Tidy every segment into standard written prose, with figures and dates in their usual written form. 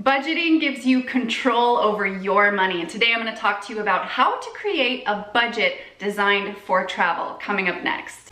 Budgeting gives you control over your money, and today I'm going to talk to you about how to create a budget designed for travel, coming up next.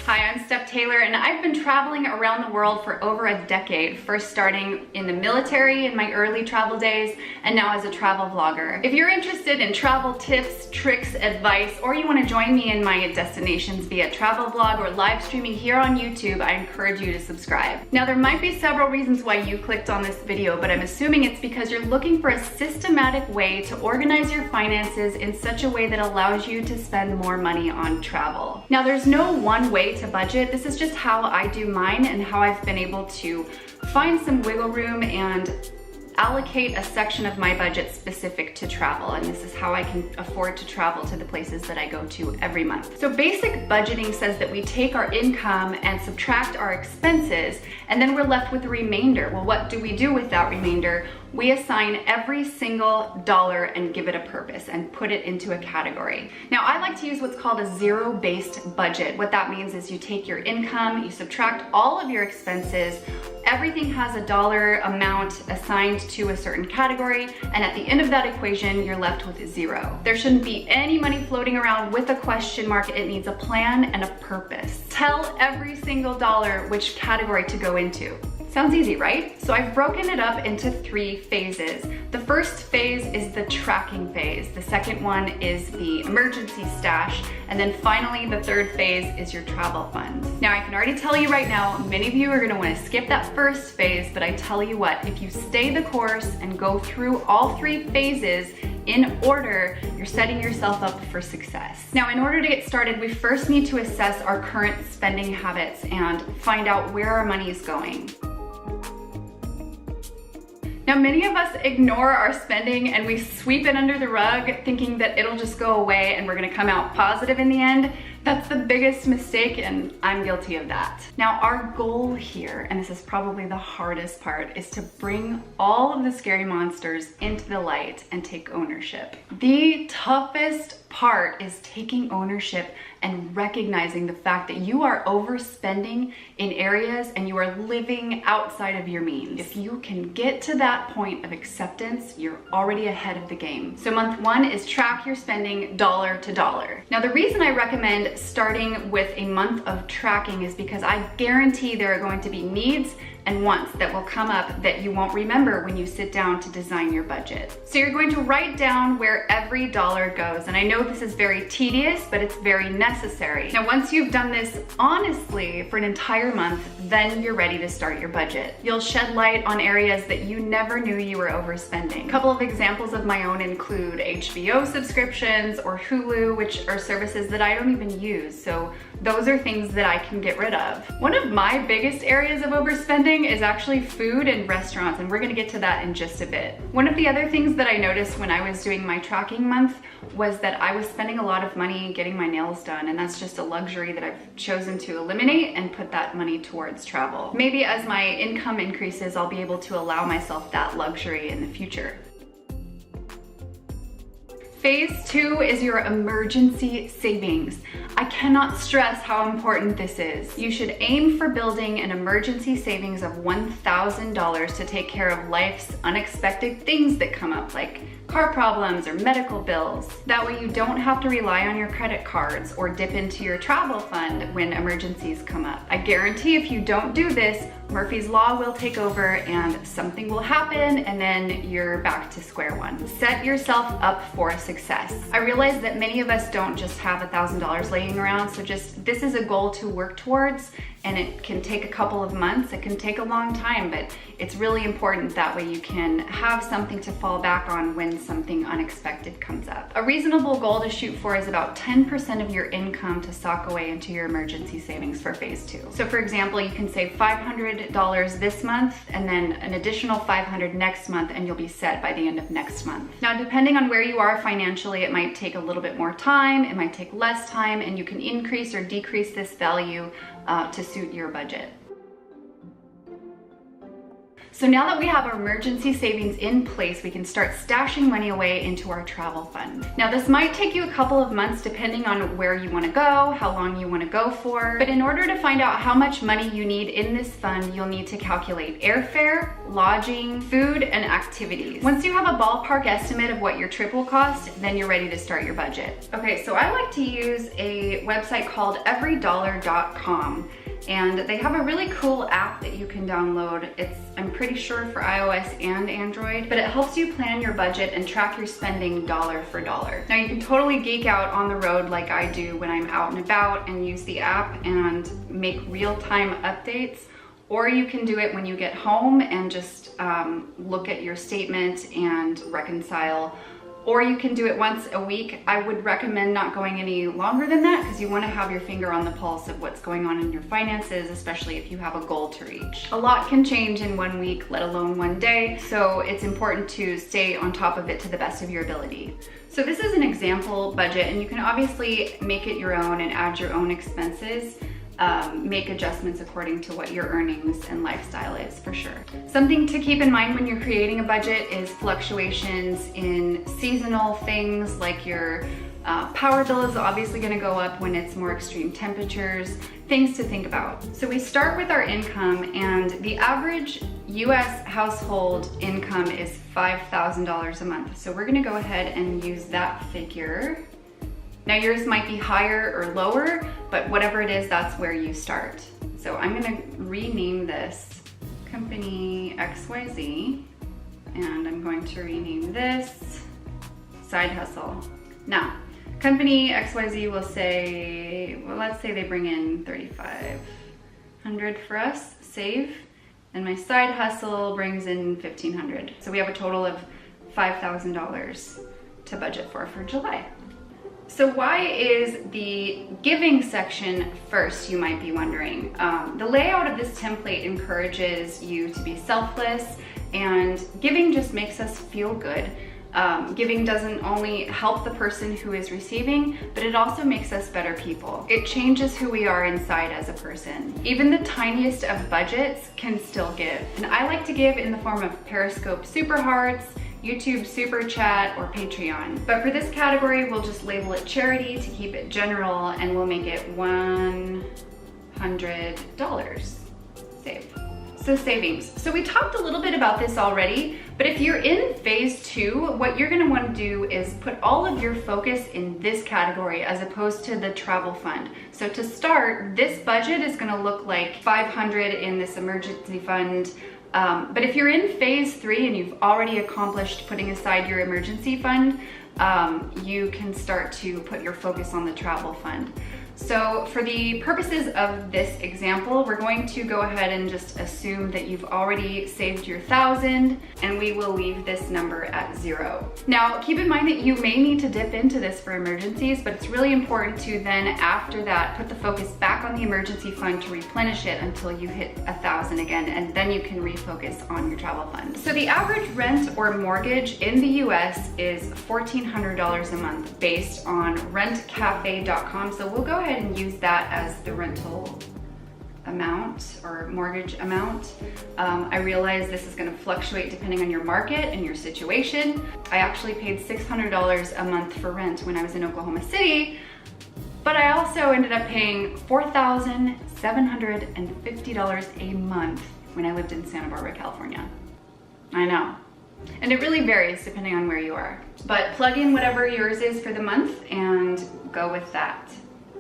Hi, I'm Steph Taylor, and I've been traveling around the world for over a decade, first starting in the military in my early travel days, and now as a travel vlogger. If you're interested in travel tips, tricks, advice, or you want to join me in my destinations via travel vlog or live streaming here on YouTube, I encourage you to subscribe. Now, there might be several reasons why you clicked on this video, but I'm assuming it's because you're looking for a systematic way to organize your finances in such a way that allows you to spend more money on travel. Now, there's no one way to budget. This is just how I do mine and how I've been able to find some wiggle room and allocate a section of my budget specific to travel, and this is how I can afford to travel to the places that I go to every month. So basic budgeting says that we take our income and subtract our expenses, and then we're left with a remainder. Well, what do we do with that remainder? We assign every single dollar and give it a purpose and put it into a category. Now, I like to use what's called a zero-based budget. What that means is you take your income, you subtract all of your expenses, everything has a dollar amount assigned to a certain category, and at the end of that equation, you're left with zero. There shouldn't be any money floating around with a question mark. It needs a plan and a purpose. Tell every single dollar which category to go into. Sounds easy, right? So I've broken it up into 3 phases. The first phase is the tracking phase. The second one is the emergency stash. And then finally, the third phase is your travel funds. Now, I can already tell you right now, many of you are gonna wanna skip that first phase, but I tell you what, if you stay the course and go through all 3 phases in order, you're setting yourself up for success. Now, in order to get started, we first need to assess our current spending habits and find out where our money is going. Now, many of us ignore our spending and we sweep it under the rug thinking that it'll just go away and we're gonna come out positive in the end. That's the biggest mistake, and I'm guilty of that. Now, our goal here, and this is probably the hardest part, is to bring all of the scary monsters into the light and take ownership. The toughest part is taking ownership and recognizing the fact that you are overspending in areas and you are living outside of your means. If you can get to that point of acceptance, you're already ahead of the game. So month 1 is track your spending dollar to dollar. Now, the reason I recommend starting with a month of tracking is because I guarantee there are going to be needs and wants that will come up that you won't remember when you sit down to design your budget. So you're going to write down where every dollar goes. And I know this is very tedious, but it's very necessary. Now, once you've done this honestly for an entire month, then you're ready to start your budget. You'll shed light on areas that you never knew you were overspending. A couple of examples of my own include HBO subscriptions or Hulu, which are services that I don't even use. So those are things that I can get rid of. One of my biggest areas of overspending is actually food and restaurants, and we're gonna get to that in just a bit. One of the other things that I noticed when I was doing my tracking month was that I was spending a lot of money getting my nails done, and that's just a luxury that I've chosen to eliminate and put that money towards travel. Maybe as my income increases, I'll be able to allow myself that luxury in the future. Phase 2 is your emergency savings. I cannot stress how important this is. You should aim for building an emergency savings of $1,000 to take care of life's unexpected things that come up, like car problems or medical bills. That way you don't have to rely on your credit cards or dip into your travel fund when emergencies come up. I guarantee if you don't do this, Murphy's Law will take over and something will happen, and then you're back to square one. Set yourself up for success. I realize that many of us don't just have $1,000 laying around, so this is a goal to work towards, and it can take a couple of months, it can take a long time, but it's really important that way you can have something to fall back on when something unexpected comes up. A reasonable goal to shoot for is about 10% of your income to sock away into your emergency savings for phase 2. So for example, you can save $500 this month and then an additional $500 next month, and you'll be set by the end of next month. Now, depending on where you are financially, it might take a little bit more time, it might take less time, and you can increase or decrease this value to suit your budget. So now that we have our emergency savings in place, we can start stashing money away into our travel fund. Now this might take you a couple of months depending on where you want to go, how long you want to go for, but in order to find out how much money you need in this fund, you'll need to calculate airfare, lodging, food, and activities. Once you have a ballpark estimate of what your trip will cost, then you're ready to start your budget. Okay, so I like to use a website called everydollar.com. And they have a really cool app that you can download. It's, I'm pretty sure, for iOS and Android, but it helps you plan your budget and track your spending dollar for dollar. Now you can totally geek out on the road like I do when I'm out and about and use the app and make real-time updates, or you can do it when you get home and just look at your statement and reconcile. Or you can do it once a week. I would recommend not going any longer than that because you want to have your finger on the pulse of what's going on in your finances, especially if you have a goal to reach. A lot can change in 1 week, let alone 1 day, so it's important to stay on top of it to the best of your ability. So this is an example budget, and you can obviously make it your own and add your own expenses. Make adjustments according to what your earnings and lifestyle is, for sure. Something to keep in mind when you're creating a budget is fluctuations in seasonal things, like your power bill is obviously going to go up when it's more extreme temperatures. Things to think about. So we start with our income, and the average US household income is $5,000 a month. So we're going to go ahead and use that figure. Now yours might be higher or lower, but whatever it is, that's where you start. So I'm gonna rename this Company XYZ, and I'm going to rename this Side Hustle. Now, Company XYZ will say, well, let's say they bring in $3,500 for us, save, and my Side Hustle brings in $1,500. So we have a total of $5,000 to budget for July. So why is the giving section first, you might be wondering. The layout of this template encourages you to be selfless, and giving just makes us feel good. Giving doesn't only help the person who is receiving, but it also makes us better people. It changes who we are inside as a person. Even the tiniest of budgets can still give. And I like to give in the form of Periscope Super Hearts, YouTube Super Chat, or Patreon. But for this category, we'll just label it charity to keep it general, and we'll make it $100 save. So savings. So we talked a little bit about this already, but if you're in phase 2, what you're gonna wanna do is put all of your focus in this category as opposed to the travel fund. So to start, this budget is gonna look like $500 in this emergency fund. But if you're in phase 3 and you've already accomplished putting aside your emergency fund, you can start to put your focus on the travel fund. So for the purposes of this example, we're going to go ahead and just assume that you've already saved your $1,000, and we will leave this number at 0. Now, keep in mind that you may need to dip into this for emergencies, but it's really important to then, after that, put the focus back on the emergency fund to replenish it until you hit 1,000 again, and then you can refocus on your travel fund. So the average rent or mortgage in the US is $1,400 a month based on rentcafe.com. So we'll go ahead and use that as the rental amount or mortgage amount. I realize this is going to fluctuate depending on your market and your situation. I actually paid $600 a month for rent when I was in Oklahoma City, but I also ended up paying $4,750 a month when I lived in Santa Barbara, California. I know. And it really varies depending on where you are. But plug in whatever yours is for the month and go with that.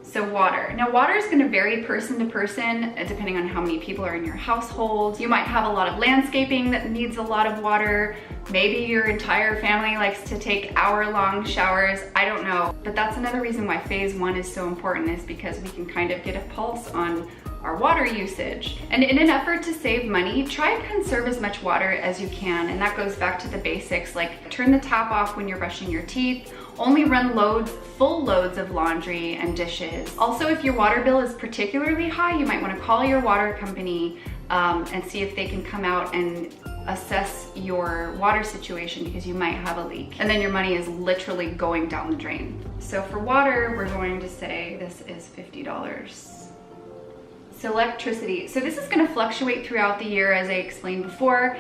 So water. Now water is going to vary person to person depending on how many people are in your household. You might have a lot of landscaping that needs a lot of water. Maybe your entire family likes to take hour-long showers. I don't know. But that's another reason why phase 1 is so important, is because we can kind of get a pulse on our water usage. And in an effort to save money, try and conserve as much water as you can. And that goes back to the basics, like turn the tap off when you're brushing your teeth. Only run full loads of laundry and dishes. Also, if your water bill is particularly high, you might want to call your water company and see if they can come out and assess your water situation, because you might have a leak. And then your money is literally going down the drain. So for water, we're going to say this is $50. So electricity. So this is going to fluctuate throughout the year, as I explained before,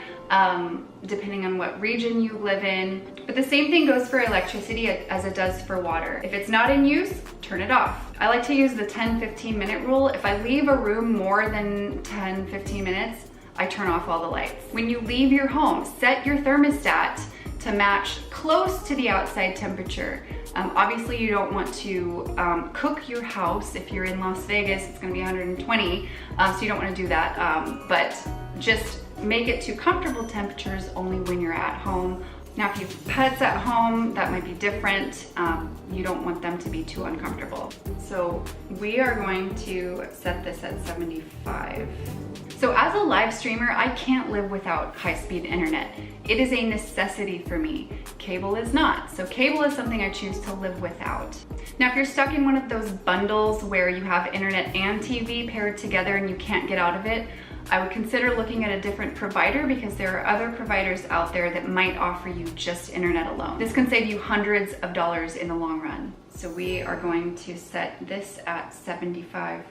depending on what region you live in. But the same thing goes for electricity as it does for water. If it's not in use, turn it off. I like to use the 10-15 minute rule. If I leave a room more than 10-15 minutes, I turn off all the lights. When you leave your home, set your thermostat to match close to the outside temperature. Obviously you don't want to cook your house. If you're in Las Vegas, it's gonna be 120, so you don't wanna do that. But just make it to comfortable temperatures only when you're at home. Now, if you have pets at home, that might be different. You don't want them to be too uncomfortable. So we are going to set this at 75. So as a live streamer, I can't live without high-speed internet. It is a necessity for me. Cable is not. So cable is something I choose to live without. Now, if you're stuck in one of those bundles where you have internet and TV paired together and you can't get out of it, I would consider looking at a different provider, because there are other providers out there that might offer you just internet alone. This can save you hundreds of dollars in the long run. So we are going to set this at $75.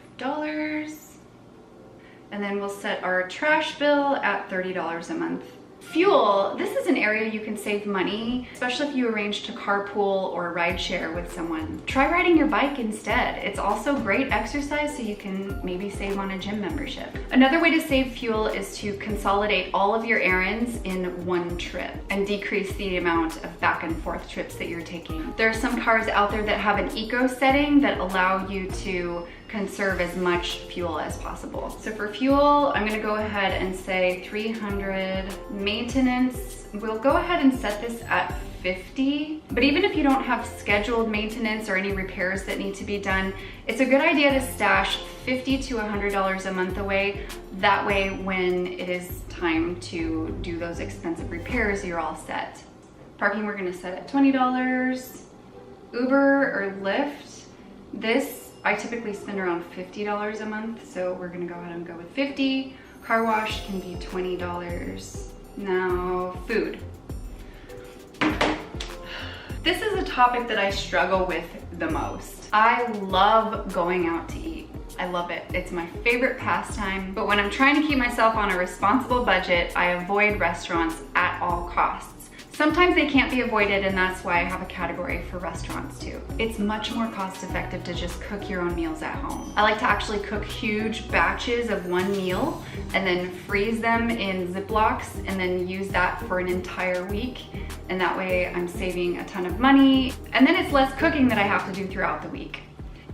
And then we'll set our trash bill at $30 a month. Fuel, this is an area you can save money, especially if you arrange to carpool or ride share with someone. Try riding your bike instead. It's also great exercise, so you can maybe save on a gym membership. Another way to save fuel is to consolidate all of your errands in one trip and decrease the amount of back and forth trips that you're taking. There are some cars out there that have an eco setting that allow you to conserve as much fuel as possible. So for fuel, I'm gonna go ahead and say 300. Maintenance, we'll go ahead and set this at 50. But even if you don't have scheduled maintenance or any repairs that need to be done, it's a good idea to stash $50 to $100 a month away. That way, when it is time to do those expensive repairs, you're all set. Parking, we're gonna set at $20. Uber or Lyft, this I typically spend around $50 a month, so we're gonna go ahead and go with 50. Car wash can be $20. Now, food. This is a topic that I struggle with the most. I love going out to eat. I love it. It's my favorite pastime, but when I'm trying to keep myself on a responsible budget, I avoid restaurants at all costs. Sometimes they can't be avoided, and that's why I have a category for restaurants too. It's much more cost effective to just cook your own meals at home. I like to actually cook huge batches of one meal and then freeze them in Ziplocs and then use that for an entire week. And that way I'm saving a ton of money. And then it's less cooking that I have to do throughout the week.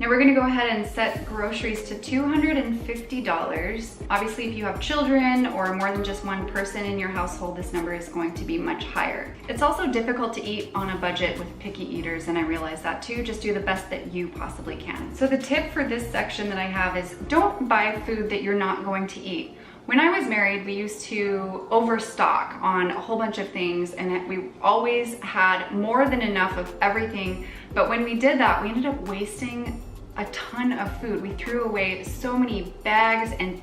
Now we're gonna go ahead and set groceries to $250. Obviously, if you have children or more than just one person in your household, this number is going to be much higher. It's also difficult to eat on a budget with picky eaters, and I realize that too. Just do the best that you possibly can. So the tip for this section that I have is don't buy food that you're not going to eat. When I was married, we used to overstock on a whole bunch of things, and we always had more than enough of everything. But when we did that, we ended up wasting a ton of food. We threw away so many bags and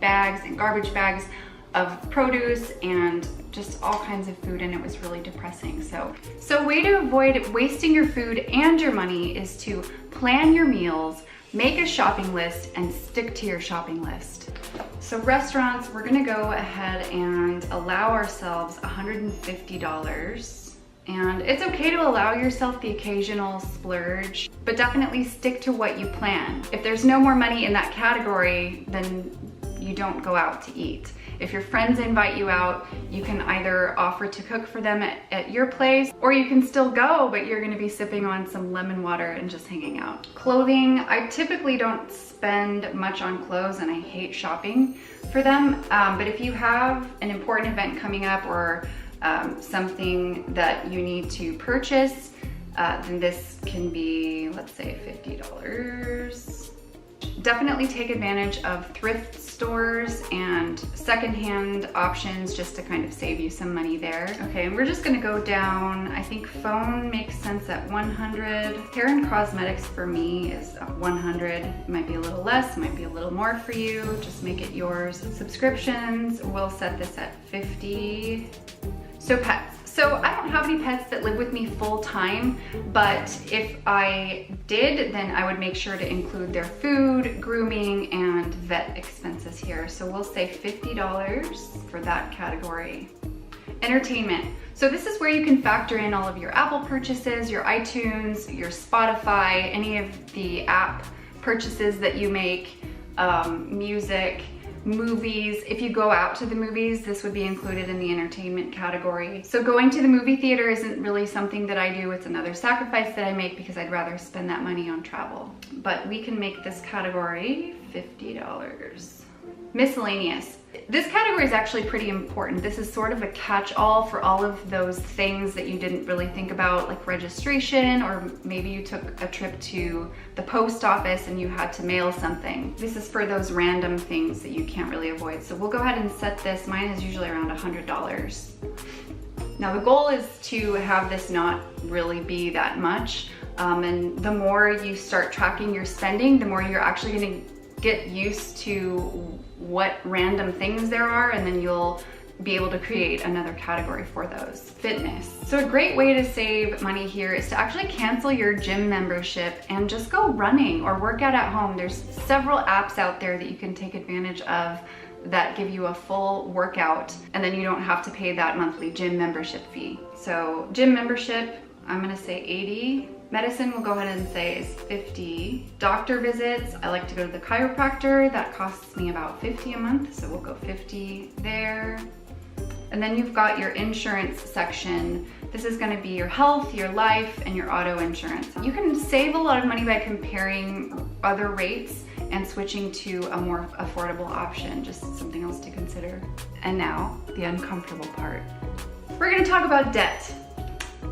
garbage bags of produce and just all kinds of food, and it was really depressing. So a way to avoid wasting your food and your money is to plan your meals, make a shopping list, and stick to your shopping list. So restaurants, we're gonna go ahead and allow ourselves $150. And it's okay to allow yourself the occasional splurge, but definitely stick to what you plan. If there's no more money in that category, then you don't go out to eat. If your friends invite you out, you can either offer to cook for them at your place, or you can still go, but you're gonna be sipping on some lemon water and just hanging out. Clothing, I typically don't spend much on clothes, and I hate shopping for them. But if you have an important event coming up or something that you need to purchase, then this can be, let's say, $50. Definitely take advantage of thrift stores and secondhand options just to kind of save you some money there. Okay, and we're just gonna go down. I think phone makes sense at 100. Hair and cosmetics for me is 100. It might be a little less, might be a little more for you. Just make it yours. Subscriptions, we'll set this at 50. So pets. So I don't have any pets that live with me full time, but if I did, then I would make sure to include their food, grooming, and vet expenses here. So we'll say $50 for that category. Entertainment. So this is where you can factor in all of your Apple purchases, your iTunes, your Spotify, any of the app purchases that you make, music, movies. If you go out to the movies, this would be included in the entertainment category. So going to the movie theater isn't really something that I do. It's another sacrifice that I make because I'd rather spend that money on travel. But we can make this category $50. Miscellaneous. This category is actually pretty important. This is sort of a catch-all for all of those things that you didn't really think about, like registration, or maybe you took a trip to the post office and you had to mail something. This is for those random things that you can't really avoid. So we'll go ahead and set this. Mine is usually around $100. Now the goal is to have this not really be that much. And the more you start tracking your spending, the more you're actually going to get used to what random things there are, and then you'll be able to create another category for those. Fitness. So a great way to save money here is to actually cancel your gym membership and just go running or work out at home. There's several apps out there that you can take advantage of that give you a full workout, and then you don't have to pay that monthly gym membership fee. So gym membership, I'm gonna say 80. Medicine, we'll go ahead and say is 50. Doctor visits, I like to go to the chiropractor. That costs me about 50 a month, so we'll go 50 there. And then you've got your insurance section. This is gonna be your health, your life, and your auto insurance. You can save a lot of money by comparing other rates and switching to a more affordable option, just something else to consider. And now, the uncomfortable part. We're gonna talk about debt.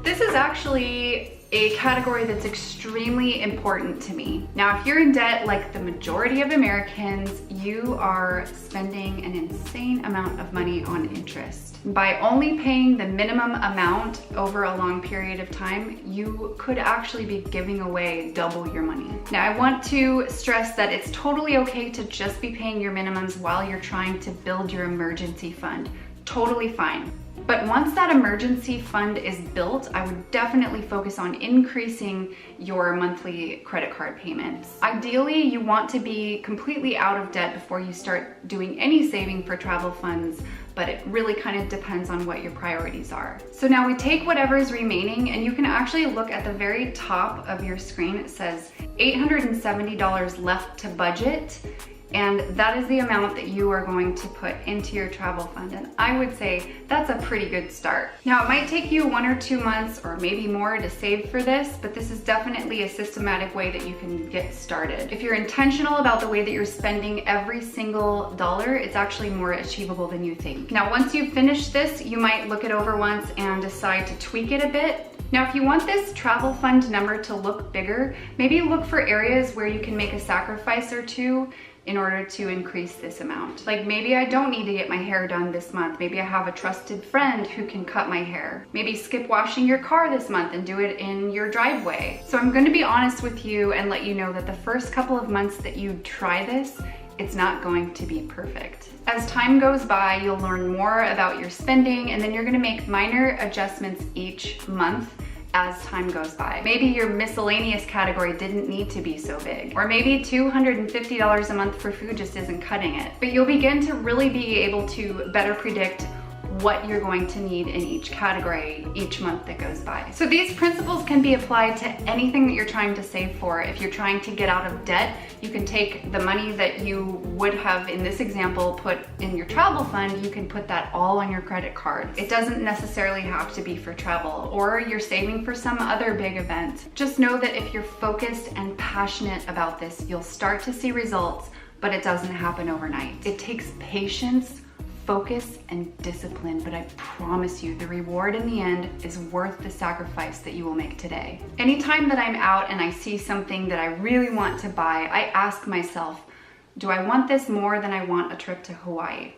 This is actually a category that's extremely important to me. Now, if you're in debt like the majority of Americans, you are spending an insane amount of money on interest. By only paying the minimum amount over a long period of time, you could actually be giving away double your money. Now, I want to stress that it's totally okay to just be paying your minimums while you're trying to build your emergency fund. Totally fine. But once that emergency fund is built, I would definitely focus on increasing your monthly credit card payments. Ideally, you want to be completely out of debt before you start doing any saving for travel funds, but it really kind of depends on what your priorities are. So now we take whatever is remaining, and you can actually look at the very top of your screen. It says $870 left to budget. And that is the amount that you are going to put into your travel fund. And I would say that's a pretty good start. Now, it might take you 1 or 2 months or maybe more to save for this, but this is definitely a systematic way that you can get started. If you're intentional about the way that you're spending every single dollar, it's actually more achievable than you think. Now, once you've finished this, you might look it over once and decide to tweak it a bit. Now, if you want this travel fund number to look bigger, maybe look for areas where you can make a sacrifice or two in order to increase this amount. Like, maybe I don't need to get my hair done this month. Maybe I have a trusted friend who can cut my hair. Maybe skip washing your car this month and do it in your driveway. So I'm going to be honest with you and let you know that the first couple of months that you try this, it's not going to be perfect. As time goes by, you'll learn more about your spending, and then you're going to make minor adjustments each month as time goes by. Maybe your miscellaneous category didn't need to be so big, or maybe $250 a month for food just isn't cutting it. But you'll begin to really be able to better predict what you're going to need in each category each month that goes by. So these principles can be applied to anything that you're trying to save for. If you're trying to get out of debt, you can take the money that you would have, in this example, put in your travel fund, you can put that all on your credit card. It doesn't necessarily have to be for travel, or you're saving for some other big event. Just know that if you're focused and passionate about this, you'll start to see results, but it doesn't happen overnight. It takes patience, focus, and discipline, but I promise you the reward in the end is worth the sacrifice that you will make today. Anytime that I'm out and I see something that I really want to buy, I ask myself, do I want this more than I want a trip to Hawaii?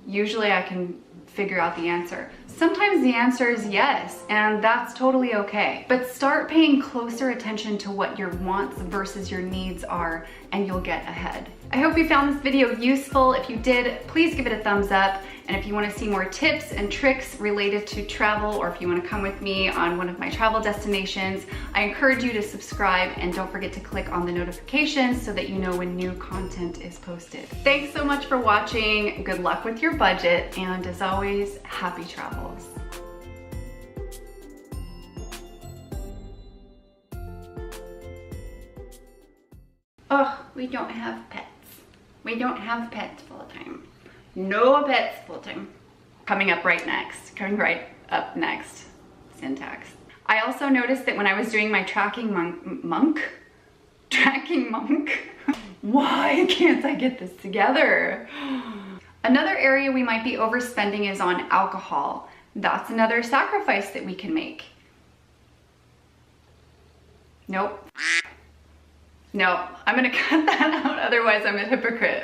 Usually I can figure out the answer. Sometimes the answer is yes, and that's totally okay. But start paying closer attention to what your wants versus your needs are, and you'll get ahead. I hope you found this video useful. If you did, please give it a thumbs up. And if you want to see more tips and tricks related to travel, or if you want to come with me on one of my travel destinations, I encourage you to subscribe and don't forget to click on the notifications so that you know when new content is posted. Thanks so much for watching. Good luck with your budget, and as always, happy travels. Oh, we don't have pets. We don't have pets full time. No pets full time. Coming up right next, syntax. I also noticed that when I was doing my tracking monk, why can't I get this together? Another area we might be overspending is on alcohol. That's another sacrifice that we can make. Nope. No, I'm gonna cut that out, otherwise I'm a hypocrite.